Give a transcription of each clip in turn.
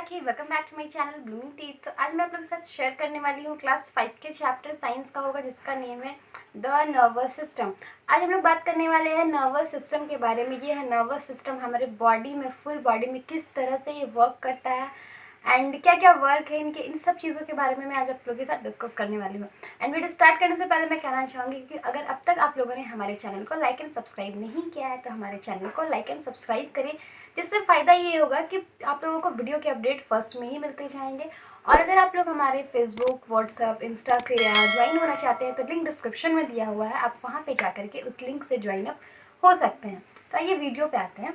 He welcome back to my channel blooming teeth. तो आज मैं आप लोगों के साथ शेयर करने वाली हूँ क्लास 5 के चैप्टर साइंस का होगा, जिसका नेम है द नर्वस सिस्टम। आज हम लोग बात करने वाले हैं नर्वस सिस्टम के बारे में। ये है नर्वस सिस्टम, हमारे बॉडी में, फुल बॉडी में किस तरह से ये वर्क करता है एंड क्या क्या वर्क है इनके, इन सब चीज़ों के बारे में मैं आज आप लोगों के साथ डिस्कस करने वाली हूँ। एंड वीडियो स्टार्ट करने से पहले मैं कहना चाहूँगी कि अगर अब तक आप लोगों ने हमारे चैनल को लाइक एंड सब्सक्राइब नहीं किया है तो हमारे चैनल को लाइक एंड सब्सक्राइब करें, जिससे फ़ायदा ये होगा कि आप लोगों को वीडियो के अपडेट फर्स्ट में ही मिलते जाएंगे। और अगर आप लोग हमारे फेसबुक, व्हाट्सअप, इंस्टा से ज्वाइन होना चाहते हैं तो लिंक डिस्क्रिप्शन में दिया हुआ है, आप वहाँ पे जाकर के उस लिंक से ज्वाइन अप हो सकते हैं। तो आइए वीडियो पे आते हैं।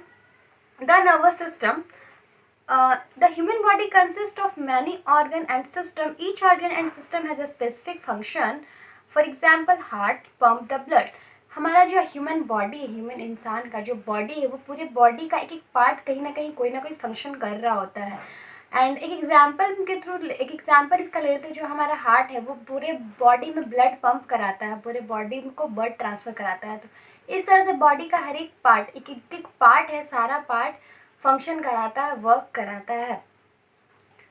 The nervous system. The human body consists of many organ and system. Each organ and system has a specific function. For example, heart pump the blood. हमारा जो ह्यूमन बॉडी है, ह्यूमन इंसान का जो बॉडी है, वो पूरे बॉडी का एक एक पार्ट कहीं ना कोई फंक्शन कर रहा होता है। एंड एक एग्जाम्पल इसका ले लेते हैं। जो हमारा हार्ट है वो पूरे बॉडी में ब्लड पंप कराता है, पूरे बॉडी को ब्लड ट्रांसफ़र कराता है। तो इस तरह से बॉडी का हर एक पार्ट, एक पार्ट है, सारा पार्ट फंक्शन कराता है, वर्क कराता है।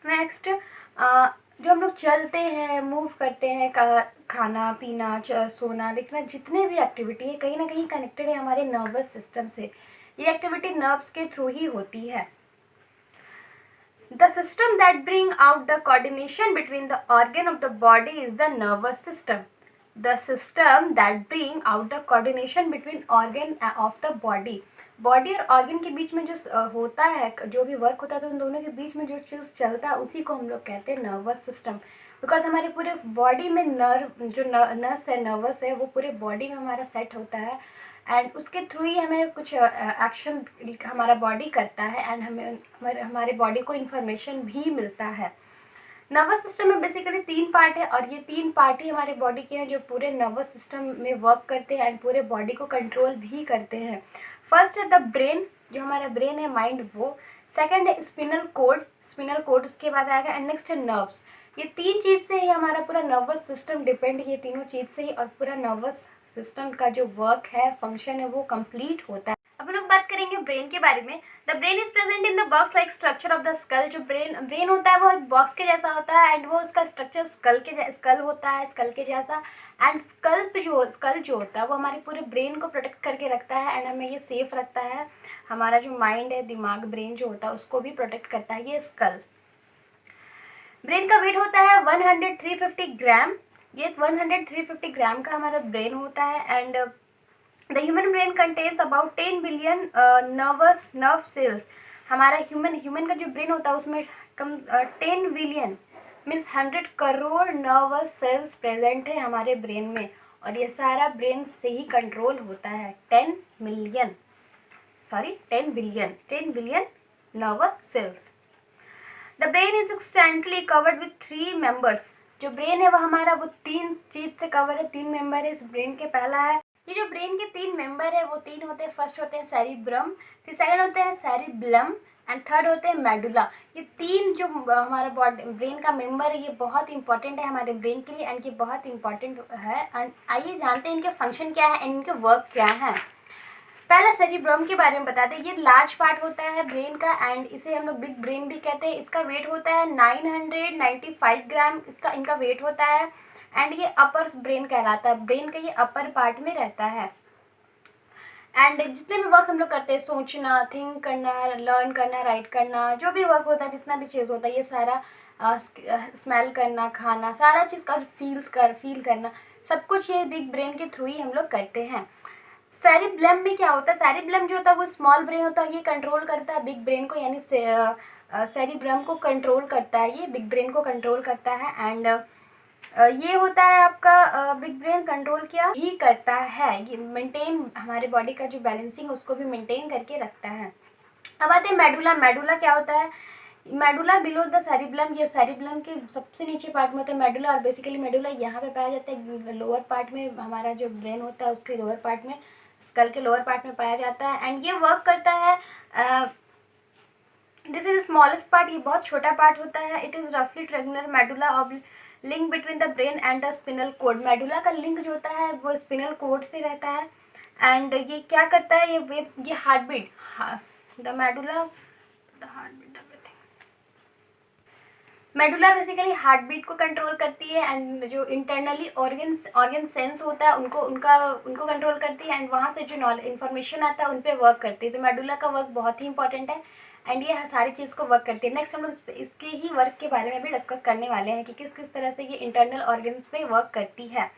नेक्स्ट, जो हम लोग चलते हैं, मूव करते हैं, खाना पीना, सोना, लिखना, जितने भी एक्टिविटी है कहीं ना कहीं कनेक्टेड है हमारे नर्वस सिस्टम से। ये एक्टिविटी नर्व्स के थ्रू ही होती है। The system that bring out the coordination between the organ of the body is the nervous system. The system that bring out the coordination between organ of the body. Body और organ के बीच में जो होता है, जो भी work होता है, तो उन दोनों के बीच में जो चीज़ चलता है उसी को हम लोग कहते हैं नर्वस सिस्टम। बिकॉज हमारे पूरे बॉडी में जो नर्व्स है, नर्वस है, वो पूरे बॉडी में हमारा सेट होता है एंड उसके थ्रू ही हमें कुछ एक्शन हमारा बॉडी करता है एंड हमें हमारे बॉडी को इन्फॉर्मेशन भी मिलता है। नर्वस सिस्टम में बेसिकली 3 पार्ट है और ये 3 पार्ट ही हमारे बॉडी के हैं जो पूरे नर्वस सिस्टम में वर्क करते हैं एंड पूरे बॉडी को कंट्रोल भी करते हैं। फर्स्ट है द ब्रेन, जो हमारा ब्रेन है, माइंड, वो। सेकंड है स्पिनल कोड, उसके बाद आएगा। एंड नेक्स्ट है नर्व्स। ये 3 चीज़ से ही हमारा पूरा नर्वस सिस्टम डिपेंड है, ये तीनों चीज़ से ही, और पूरा नर्वस सिस्टम का जो वर्क है, फंक्शन है, वो कंप्लीट होता है। अब हम लोग बात करेंगे ब्रेन के बारे में। The brain is present in the box like structure of the skull. जो ब्रेन होता है वो एक बॉक्स के जैसा होता है एंड वो उसका स्ट्रक्चर स्कल होता है, स्कल के जैसा। एंड स्कल जो होता है वो हमारे पूरे ब्रेन को प्रोटेक्ट करके रखता है एंड हमें ये सेफ रखता है। हमारा जो माइंड है, दिमाग, ब्रेन जो होता है उसको भी प्रोटेक्ट करता है ये स्कल। ब्रेन का वेट होता है 100-350 ग्राम। ये 100-350 ग्राम का हमारा ब्रेन होता है। And the human brain contains about 10 billion nerve cells. हमारा ह्यूमन का जो ब्रेन होता है उसमें 10 billion means 100 crore nervous cells present है हमारे ब्रेन में, और ये सारा ब्रेन से ही कंट्रोल होता है। 10 billion nervous cells. The brain is extensively covered with 3 members. जो ब्रेन है वो हमारा वो 3 चीज़ से कवर है, 3 मेंबर है इस ब्रेन के। पहला है, ये जो ब्रेन के 3 मेंबर है वो 3 होते हैं। फर्स्ट होते हैं सेरिब्रम, फिर सेकंड होते हैं सेरिब्लम एंड थर्ड होते हैं मेडुला। ये 3 जो हमारा ब्रेन का मेंबर है ये बहुत इंपॉर्टेंट है हमारे ब्रेन के लिए एंड ये बहुत इंपॉर्टेंट है। एंड आइए जानते हैं इनके फंक्शन क्या है एंड इनके वर्क क्या है। पहला सेरिब्रम के बारे में बताते हैं। ये लार्ज पार्ट होता है ब्रेन का एंड इसे हम लोग बिग ब्रेन भी कहते हैं। इसका वेट होता है 995 ग्राम, इनका वेट होता है एंड ये अपर ब्रेन कहलाता है। ब्रेन के ये अपर पार्ट में रहता है एंड जितने भी वर्क हम लोग करते हैं, सोचना, थिंक करना, लर्न करना, राइट करना, जो भी वर्क होता है, जितना भी चीज़ होता है, ये सारा स्मेल करना, खाना, सारा चीज़ का फील करना, सब कुछ ये बिग ब्रेन के थ्रू ही हम लोग करते हैं। सेरिब्लम में क्या होता है? सेरिब्लम जो होता है वो स्मॉल ब्रेन होता है, ये कंट्रोल करता है बिग ब्रेन को, यानी सेरिब्रम को कंट्रोल करता है, ये बिग ब्रेन को कंट्रोल करता है। एंड ये होता है आपका बिग ब्रेन कंट्रोल क्या ही करता है, ये मेंटेन हमारे बॉडी का जो बैलेंसिंग उसको भी मेंटेन करके रखता है। अब आते हैं मेडुला। मेडुला क्या होता है? मेडुला बिलो द सेरिब्लम, ये सेरिब्लम के सबसे नीचे पार्ट में होता है मेडुला, और बेसिकली मेडुला यहाँ पे पाया जाता है लोअर पार्ट में। हमारा जो ब्रेन होता है उसके लोअर पार्ट में, स्कल के लोअर पार्ट में पाया जाता है एंड ये वर्क करता है। दिस इज स्मॉलेस्ट पार्ट, ये बहुत छोटा पार्ट होता है। इट इज़ रफली triangular medulla of link between the brain and the spinal cord. Medulla का लिंक जो होता है वो स्पिनल कोड से रहता है एंड ये क्या करता है, ये heart beat, the medulla, the heart beat, everything. Medulla basically heart beat को कंट्रोल करती है एंड जो इंटरनली ऑर्गन सेंस होता है उनको कंट्रोल करती है एंड वहाँ से जो इन्फॉर्मेशन आता है उन पर वर्क करती है। तो मेडुला का वर्क बहुत ही इंपॉर्टेंट है एंड ये सारी चीज़ को वर्क करती है। नेक्स्ट हम लोग इसके ही वर्क के बारे में भी डिस्कस करने वाले हैं कि किस किस तरह से ये इंटरनल ऑर्गन्स पे वर्क करती है।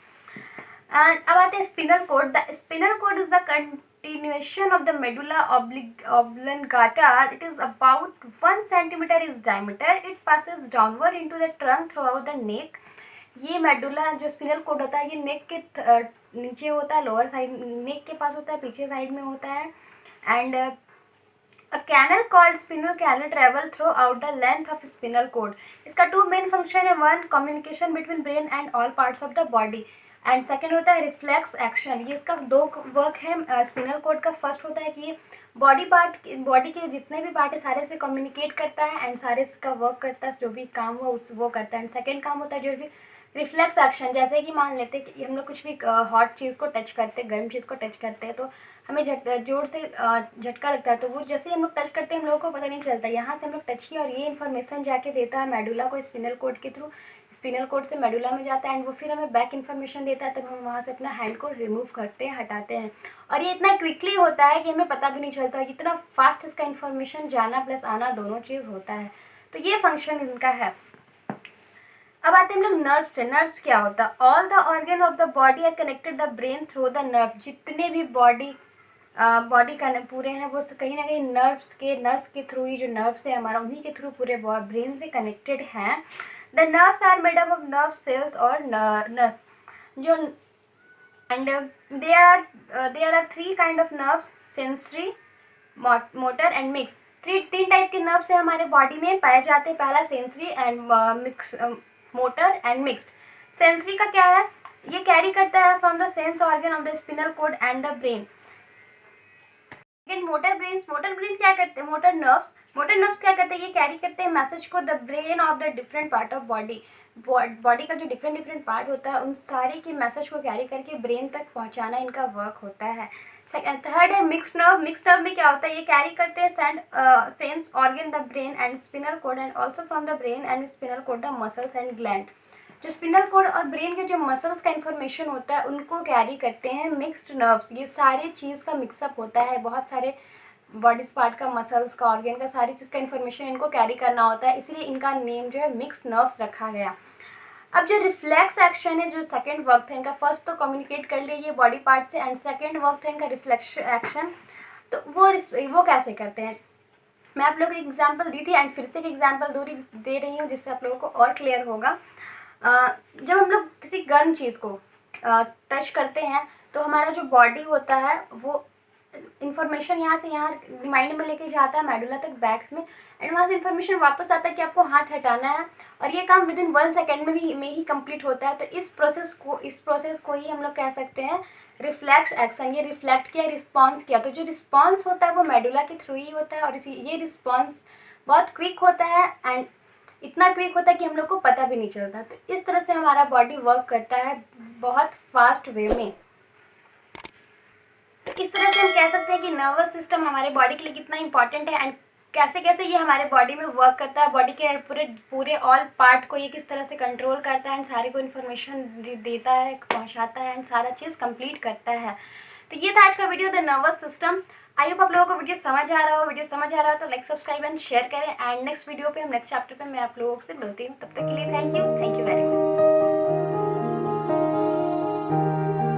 एंड अब आते हैं spinal cord. The spinal cord is the continuation of the medulla oblongata. It is about 1 centimeter is diameter. It passes downward into the trunk throughout the neck. ये medulla जो spinal code होता है ये नेक के नीचे होता है, लोअर साइड नेक के पास होता है, पीछे साइड में होता है and A canal called spinal canal travel throughout the length of spinal cord. इसका 2 मेन फंक्शन है, 1 communication between brain and all parts of the body and second होता है रिफ्लेक्स एक्शन। ये इसका 2 वर्क है स्पिनल कोड का। First होता है कि ये बॉडी के जितने भी पार्ट है सारे से कम्युनिकेट करता है एंड सारे का वर्क करता है, जो भी काम हुआ उस वो करता है। एंड सेकेंड काम होता है जो भी रिफ्लेक्स एक्शन, जैसे कि मान लेते हैं कि हम लोग कुछ भी हॉट चीज़ को टच करते हैं, गर्म चीज़ को टच करते हैं तो हमें जोर से झटका लगता है, तो वो जैसे ही हम लोग टच करते हैं हम लोगों को पता नहीं चलता। यहाँ से हम लोग टच किया और ये इन्फॉर्मेशन जाके देता है मेडुला को स्पिनल कोड के थ्रू। स्पिनल कोड से मेडुला में जाता है एंड वो फिर हमें बैक इन्फॉर्मेशन देता है, तब हम वहाँ से अपना हैंड को रिमूव करते हैं, हटाते हैं। और ये इतना क्विकली होता है कि हमें पता भी नहीं चलता कि इतना फास्ट इसका इन्फॉर्मेशन जाना प्लस आना दोनों चीज़ होता है। तो ये फंक्शन इनका है। अब आते हैं हम लोग नर्व से। नर्व्स क्या होता है? All the organ of the body are connected the brain through the nerve. जितने भी बॉडी का पूरे हैं वो कहीं ना कहीं नर्व्स के थ्रू ही, जो नर्व्स है हमारा उन्हीं के थ्रू पूरे ब्रेन से कनेक्टेड हैं। The nerves are made up of nerve cells और नर्व्स जो and there are 3 kind of nerves, sensory, motor and mix. तीन टाइप के नर्व्स है हमारे बॉडी में पाए जाते हैं। पहला sensory and mix, motor and mixed. Sensory का क्या है? ये कैरी करता है from the sense organ of the spinal cord and the brain. Motor brain क्या करते हैं? मोटर नर्व्स क्या करते हैं? ये कैरी करते हैं मैसेज को the brain of the different part of body का जो डिफरेंट पार्ट होता है उन सारे के मैसेज को कैरी करके ब्रेन तक पहुंचाना इनका वर्क होता है। थर्ड है मिक्स्ड नर्व में क्या होता है? ये कैरी करते हैं sense organ the brain and spinal cord and also from the brain and spinal cord the muscles and gland. जो स्पिनल कोड और ब्रेन के जो मसल्स का इन्फॉर्मेशन होता है उनको कैरी करते हैं मिक्स्ड नर्व्स। ये सारी चीज़ का मिक्सअप होता है, बहुत सारे बॉडी पार्ट का, मसल्स का, ऑर्गन का, सारी चीज़ का इन्फॉर्मेशन इनको कैरी करना होता है, इसलिए इनका नेम जो है मिक्स्ड नर्व्स रखा गया। अब जो रिफ्लेक्स एक्शन है, जो सेकेंड वर्क था इनका, फर्स्ट तो कम्युनिकेट कर लिए ये बॉडी पार्ट से एंड सेकेंड वर्क था इनका रिफ्लेक्स एक्शन। तो वो कैसे करते हैं? मैं आप लोगों को एग्जाम्पल दी थी एंड फिर से एक एग्जाम्पल दे रही हूँ जिससे आप लोगों को और क्लियर होगा। जब हम लोग किसी गर्म चीज़ को टच करते हैं तो हमारा जो बॉडी होता है वो इन्फॉर्मेशन यहाँ से यहाँ माइंड में लेके जाता है मेडुला तक, बैक में, एंड वहाँ से इन्फॉर्मेशन वापस आता है कि आपको हाथ हटाना है और ये काम विदिन 1 सेकेंड में ही कंप्लीट होता है। तो इस प्रोसेस को ही हम लोग कह सकते हैं रिफ्लेक्स एक्शन। ये रिफ्लेक्ट किया, रिस्पॉन्स किया, तो जो रिस्पॉन्स होता है वो मेडुला के थ्रू ही होता है और ये रिस्पॉन्स बहुत क्विक होता है एंड इतना क्विक होता है कि हम लोग को पता भी नहीं चलता। तो इस तरह से हमारा बॉडी वर्क करता है बहुत फास्ट वे में। तो इस तरह से हम कह सकते हैं कि नर्वस सिस्टम हमारे बॉडी के लिए कितना इंपॉर्टेंट है एंड कैसे कैसे ये हमारे बॉडी में वर्क करता है, बॉडी के पूरे ऑल पार्ट को ये किस तरह से कंट्रोल करता है एंड सारे को इन्फॉर्मेशन देता है, पहुंचाता है एंड सारा चीज़ कंप्लीट करता है। तो ये था आज का video the nervous system. I hope आप लोगों को वीडियो समझ आ रहा हो तो लाइक, सब्सक्राइब एंड शेयर करें एंड नेक्स्ट वीडियो पे नेक्स्ट चैप्टर पे मैं आप लोगों से मिलती हूँ। तब तक के लिए थैंक यू।